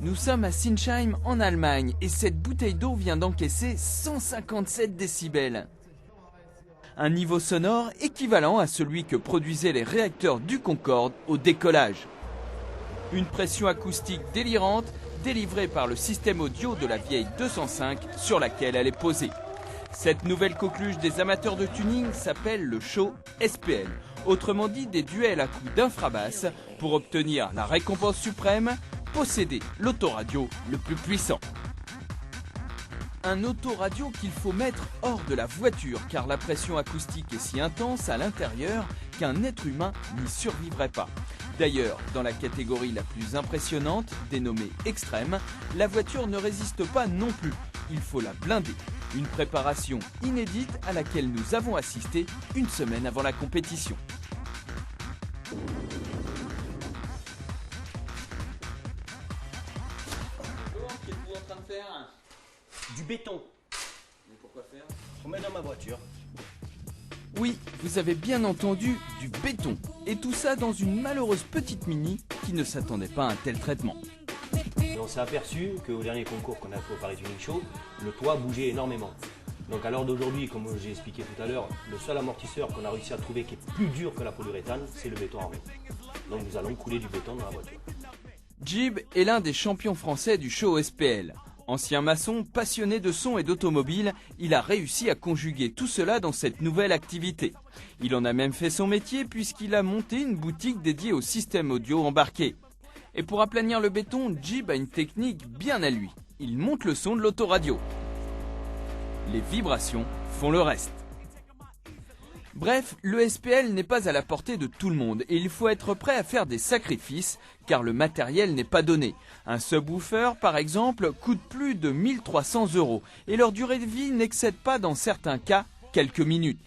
Nous sommes à Sinsheim en Allemagne et cette bouteille d'eau vient d'encaisser 157 décibels. Un niveau sonore équivalent à celui que produisaient les réacteurs du Concorde au décollage. Une pression acoustique délirante délivrée par le système audio de la vieille 205 sur laquelle elle est posée. Cette nouvelle coqueluche des amateurs de tuning s'appelle le Shure SPL, autrement dit des duels à coups d'infrabasse pour obtenir la récompense suprême, posséder l'autoradio le plus puissant. Un autoradio qu'il faut mettre hors de la voiture car la pression acoustique est si intense à l'intérieur qu'un être humain n'y survivrait pas. D'ailleurs, dans la catégorie la plus impressionnante, dénommée extrême, la voiture ne résiste pas non plus. Il faut la blinder. Une préparation inédite à laquelle nous avons assisté une semaine avant la compétition. Qu'êtes-vous en train de faire? Du béton. Mais pourquoi faire? On met dans ma voiture. Oui, vous avez bien entendu, du béton. Et tout ça dans une malheureuse petite Mini qui ne s'attendait pas à un tel traitement. Et on s'est aperçu qu'au dernier concours qu'on a fait au Paris Tuning Show, le toit bougeait énormément. Donc à l'heure d'aujourd'hui, comme j'ai expliqué tout à l'heure, le seul amortisseur qu'on a réussi à trouver qui est plus dur que la polyuréthane, c'est le béton armé. Donc nous allons couler du béton dans la voiture. Jib est l'un des champions français du Shure SPL. Ancien maçon, passionné de son et d'automobile, il a réussi à conjuguer tout cela dans cette nouvelle activité. Il en a même fait son métier puisqu'il a monté une boutique dédiée au système audio embarqué. Et pour aplanir le béton, Jib a une technique bien à lui. Il monte le son de l'autoradio. Les vibrations font le reste. Bref, le SPL n'est pas à la portée de tout le monde et il faut être prêt à faire des sacrifices car le matériel n'est pas donné. Un subwoofer, par exemple, coûte plus de 1300 € et leur durée de vie n'excède pas dans certains cas quelques minutes.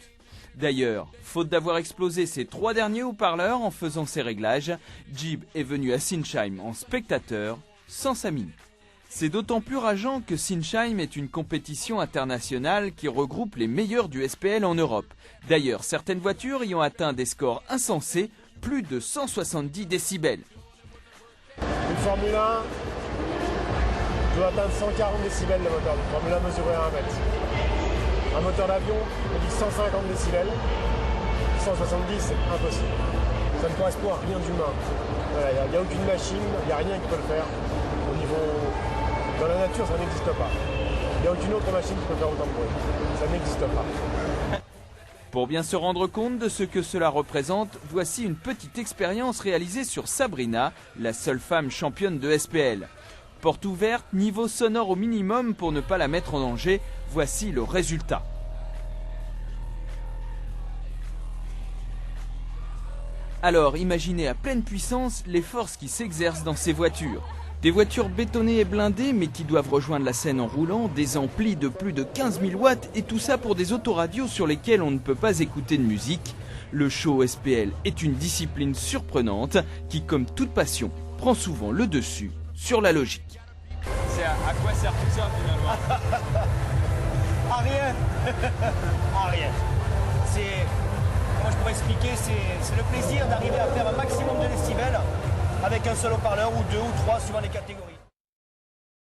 D'ailleurs, faute d'avoir explosé ces 3 derniers haut-parleurs en faisant ses réglages, Jib est venu à Sinsheim en spectateur sans sa Mini. C'est d'autant plus rageant que Sinsheim est une compétition internationale qui regroupe les meilleurs du SPL en Europe. D'ailleurs, certaines voitures y ont atteint des scores insensés, plus de 170 décibels. Une Formule 1 doit atteindre 140 décibels le moteur. Une Formule 1 mesurée à 1 mètre. Un moteur d'avion, on dit 150 décibels. 170, c'est impossible. Ça ne correspond à rien d'humain. Il n'y a aucune machine, il n'y a rien qui peut le faire. Au niveau... Dans la nature, ça n'existe pas. Il n'y a aucune autre machine qui peut faire autant de bruit. Ça n'existe pas. Pour bien se rendre compte de ce que cela représente, voici une petite expérience réalisée sur Sabrina, la seule femme championne de SPL. Porte ouverte, niveau sonore au minimum pour ne pas la mettre en danger, voici le résultat. Alors imaginez à pleine puissance les forces qui s'exercent dans ces voitures. Des voitures bétonnées et blindées mais qui doivent rejoindre la scène en roulant, des amplis de plus de 15 000 watts et tout ça pour des autoradios sur lesquelles on ne peut pas écouter de musique. Le Shure SPL est une discipline surprenante qui, comme toute passion, prend souvent le dessus sur la logique. À quoi sert tout ça finalement? À rien. À rien. Comment je pourrais expliquer, c'est le plaisir d'arriver à faire un maximum de décibels avec un seul haut-parleur ou 2 ou 3 suivant les catégories.